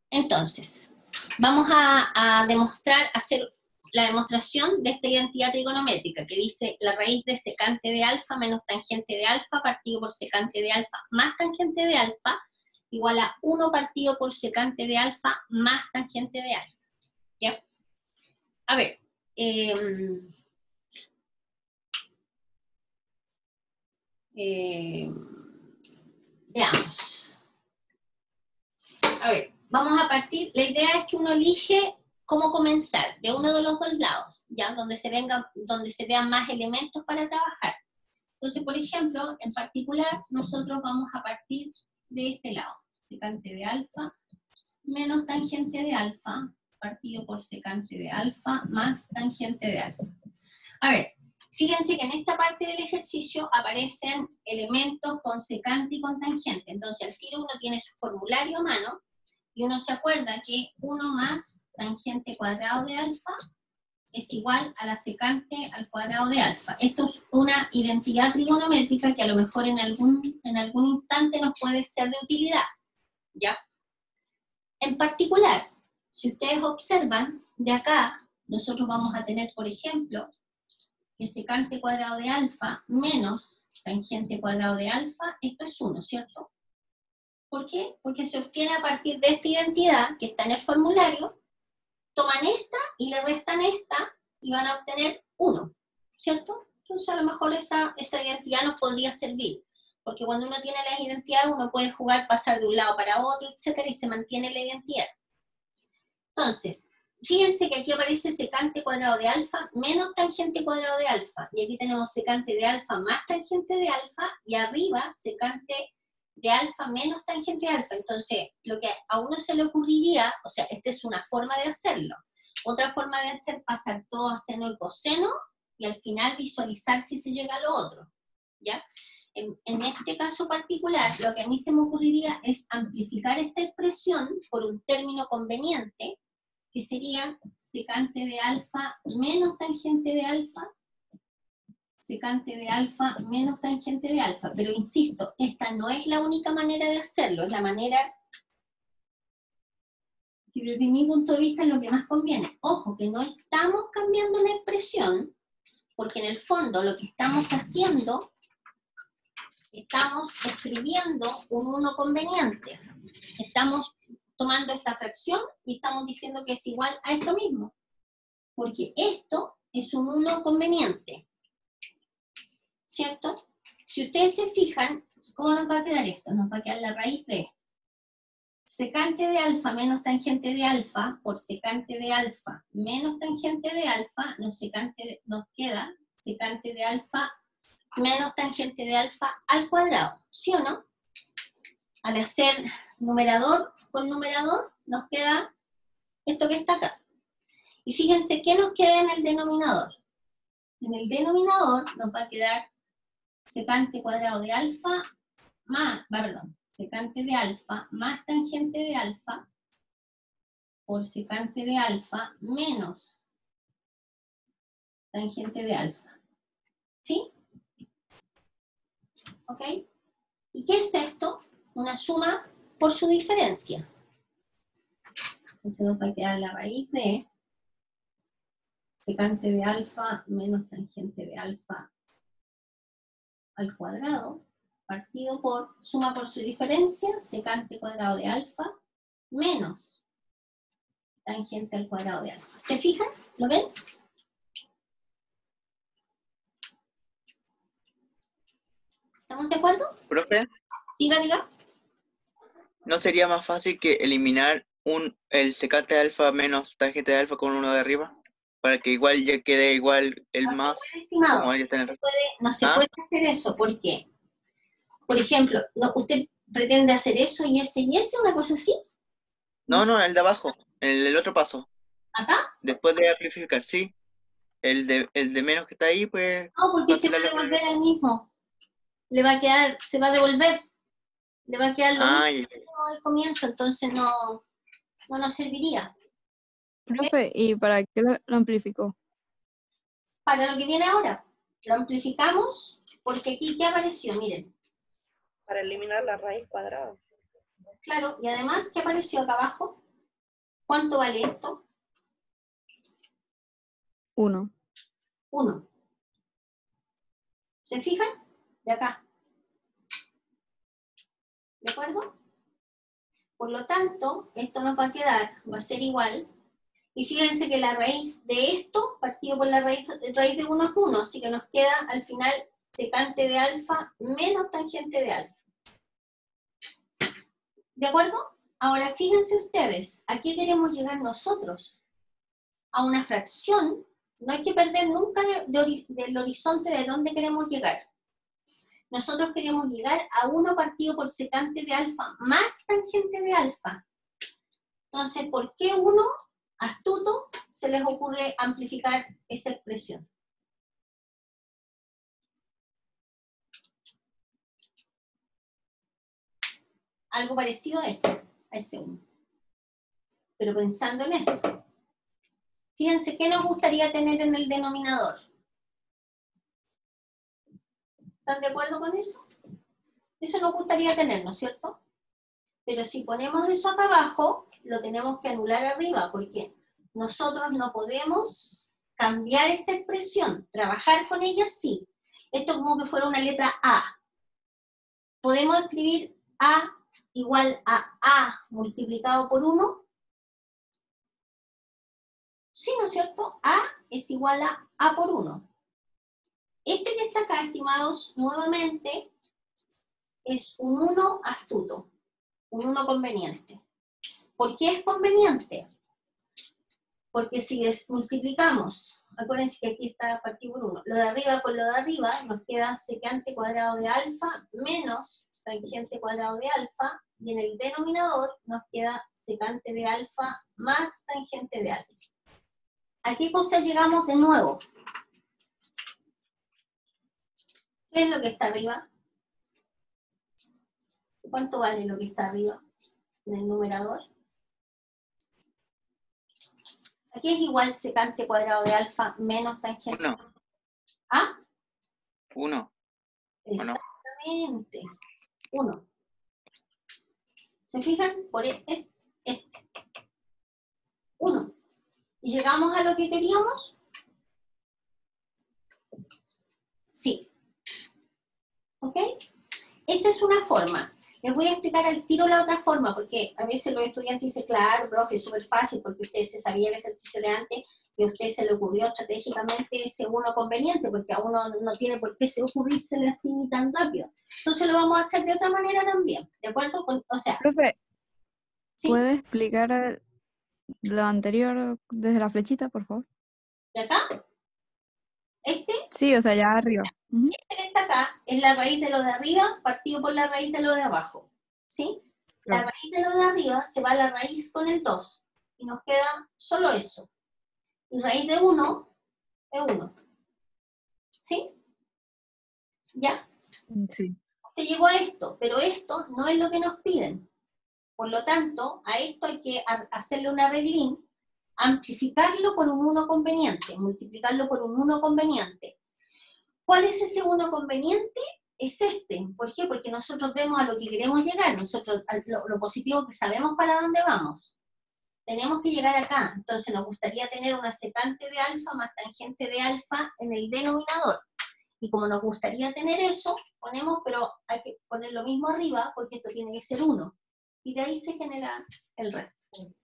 Entonces, vamos a demostrar, hacer la demostración de esta identidad trigonométrica que dice la raíz de secante de alfa menos tangente de alfa partido por secante de alfa más tangente de alfa igual a 1 partido por secante de alfa más tangente de alfa. ¿Ya? A ver, veamos. A ver, vamos a partir, la idea es que uno elige cómo comenzar, de uno de los dos lados, ya, donde se vean más elementos para trabajar. Entonces, por ejemplo, en particular, nosotros vamos a partir de este lado, secante de alfa menos tangente de alfa, partido por secante de alfa más tangente de alfa. A ver, fíjense que en esta parte del ejercicio aparecen elementos con secante y con tangente. Entonces, al tiro uno tiene su formulario a mano y uno se acuerda que 1 más tangente cuadrado de alfa es igual a la secante al cuadrado de alfa. Esto es una identidad trigonométrica que a lo mejor en algún instante nos puede ser de utilidad, ¿ya? En particular, si ustedes observan, de acá nosotros vamos a tener, por ejemplo, que secante cuadrado de alfa menos tangente cuadrado de alfa, esto es 1, ¿cierto? ¿Por qué? Porque se obtiene a partir de esta identidad que está en el formulario, toman esta y le restan esta y van a obtener 1, ¿cierto? Entonces a lo mejor esa identidad nos podría servir, porque cuando uno tiene las identidades uno puede jugar, pasar de un lado para otro, etcétera, y se mantiene la identidad. Entonces, fíjense que aquí aparece secante cuadrado de alfa menos tangente cuadrado de alfa, y aquí tenemos secante de alfa más tangente de alfa, y arriba secante de alfa menos tangente de alfa. Entonces, lo que a uno se le ocurriría, o sea, esta es una forma de hacerlo. Otra forma de hacer, pasar todo a seno y coseno, y al final visualizar si se llega a lo otro, ¿ya? En este caso particular, lo que a mí se me ocurriría es amplificar esta expresión por un término conveniente, que sería secante de alfa menos tangente de alfa, secante de alfa menos tangente de alfa. Pero insisto, esta no es la única manera de hacerlo, es la manera que desde mi punto de vista es lo que más conviene. Ojo, que no estamos cambiando la expresión, porque en el fondo lo que estamos haciendo, estamos escribiendo un 1 conveniente. Estamos tomando esta fracción y estamos diciendo que es igual a esto mismo, porque esto es un 1 conveniente, ¿cierto? Si ustedes se fijan, ¿cómo nos va a quedar esto? Nos va a quedar la raíz de secante de alfa menos tangente de alfa por secante de alfa menos tangente de alfa, nos queda secante de alfa menos tangente de alfa al cuadrado, ¿sí o no? Al hacer numerador por numerador, nos queda esto que está acá. Y fíjense, ¿qué nos queda en el denominador? En el denominador nos va a quedar secante cuadrado de alfa más, secante de alfa más tangente de alfa por secante de alfa menos tangente de alfa. ¿Sí? ¿Ok? ¿Y qué es esto? Una suma por su diferencia. Entonces nos va a quedar la raíz de secante de alfa menos tangente de alfa al cuadrado, partido por suma por su diferencia, secante cuadrado de alfa, menos tangente al cuadrado de alfa. ¿Se fijan? ¿Lo ven? ¿Estamos de acuerdo? Profe, Diga. ¿no sería más fácil que eliminar el secante de alfa menos tangente de alfa con uno de arriba? Para que igual ya quede igual el No más, se puede, estimado. como ya está en el... No se puede hacer eso. ¿Por qué? Por ejemplo, ¿usted pretende hacer eso y ese, una cosa así? No, el de abajo, el otro paso. ¿Acá? Después de amplificar, sí. El de menos que está ahí, pues... No, porque se va a devolver al mismo. Le va a quedar, se va a devolver. Le va a quedar lo mismo al comienzo, entonces no nos serviría. Profe, ¿y para qué lo amplificó? Para lo que viene ahora. Lo amplificamos porque aquí, ¿qué apareció? Miren. Para eliminar la raíz cuadrada. Claro, y además, ¿qué apareció acá abajo? ¿Cuánto vale esto? 1. 1. ¿Se fijan? De acá. ¿De acuerdo? Por lo tanto, esto nos va a quedar, va a ser igual. Y fíjense que la raíz de esto, partido por la raíz de 1 es 1, así que nos queda al final secante de alfa menos tangente de alfa. ¿De acuerdo? Ahora fíjense ustedes, ¿a qué queremos llegar nosotros? A una fracción. No hay que perder nunca del horizonte de dónde queremos llegar. Nosotros queremos llegar a 1 partido por secante de alfa más tangente de alfa. Entonces, ¿por qué 1 astuto se les ocurre amplificar esa expresión? Algo parecido a esto, a ese 1. Pero pensando en esto. Fíjense, ¿qué nos gustaría tener en el denominador? ¿Están de acuerdo con eso? Eso nos gustaría tener, ¿no es cierto? Pero si ponemos eso acá abajo, lo tenemos que anular arriba, porque nosotros no podemos cambiar esta expresión. Trabajar con ella sí. Esto como que fuera una letra A. ¿Podemos escribir A igual a A multiplicado por 1? Sí, ¿no es cierto? A es igual a A por 1. Este que está acá, estimados, nuevamente, es un 1 astuto, un 1 conveniente. ¿Por qué es conveniente? Porque si multiplicamos, acuérdense que aquí está partido por 1, lo de arriba con lo de arriba, nos queda secante cuadrado de alfa menos tangente cuadrado de alfa, y en el denominador nos queda secante de alfa más tangente de alfa. ¿A qué cosa llegamos de nuevo? ¿Qué es lo que está arriba? ¿Cuánto vale lo que está arriba en el numerador? Aquí es igual secante cuadrado de alfa menos tangente. 1. ¿Ah? 1. Exactamente. 1. ¿Se fijan? Por este. 1. ¿Y llegamos a lo que queríamos? Sí. ¿Ok? Esa es una forma. Les voy a explicar al tiro la otra forma, porque a veces los estudiantes dicen, claro, profe, es súper fácil, porque usted se sabía el ejercicio de antes y a usted se le ocurrió estratégicamente ese 1 conveniente, porque a uno no tiene por qué ocurrírsele así tan rápido. Entonces lo vamos a hacer de otra manera también, ¿de acuerdo? O sea, Profe, ¿sí? ¿puede explicar lo anterior desde la flechita, por favor? ¿De acá? Este Sí, o sea, ya arriba. Ujú. que está acá es la raíz de lo de arriba partido por la raíz de lo de abajo, ¿sí? La Claro. raíz de lo de arriba se va a la raíz con el 2 y nos queda solo eso. Y raíz de 1 es 1. ¿Sí? ¿Ya? Sí. Te llegó a esto, pero esto no es lo que nos piden. Por lo tanto, a esto hay que hacerle un arreglín, amplificarlo por un 1 conveniente, multiplicarlo por un 1 conveniente. ¿Cuál es ese 1 conveniente? Es este. ¿Por qué? Porque nosotros vemos a lo que queremos llegar, nosotros lo positivo que sabemos para dónde vamos. Tenemos que llegar acá, entonces nos gustaría tener una secante de alfa más tangente de alfa en el denominador. Y como nos gustaría tener eso, ponemos, pero hay que poner lo mismo arriba, porque esto tiene que ser 1. Y de ahí se genera el resto.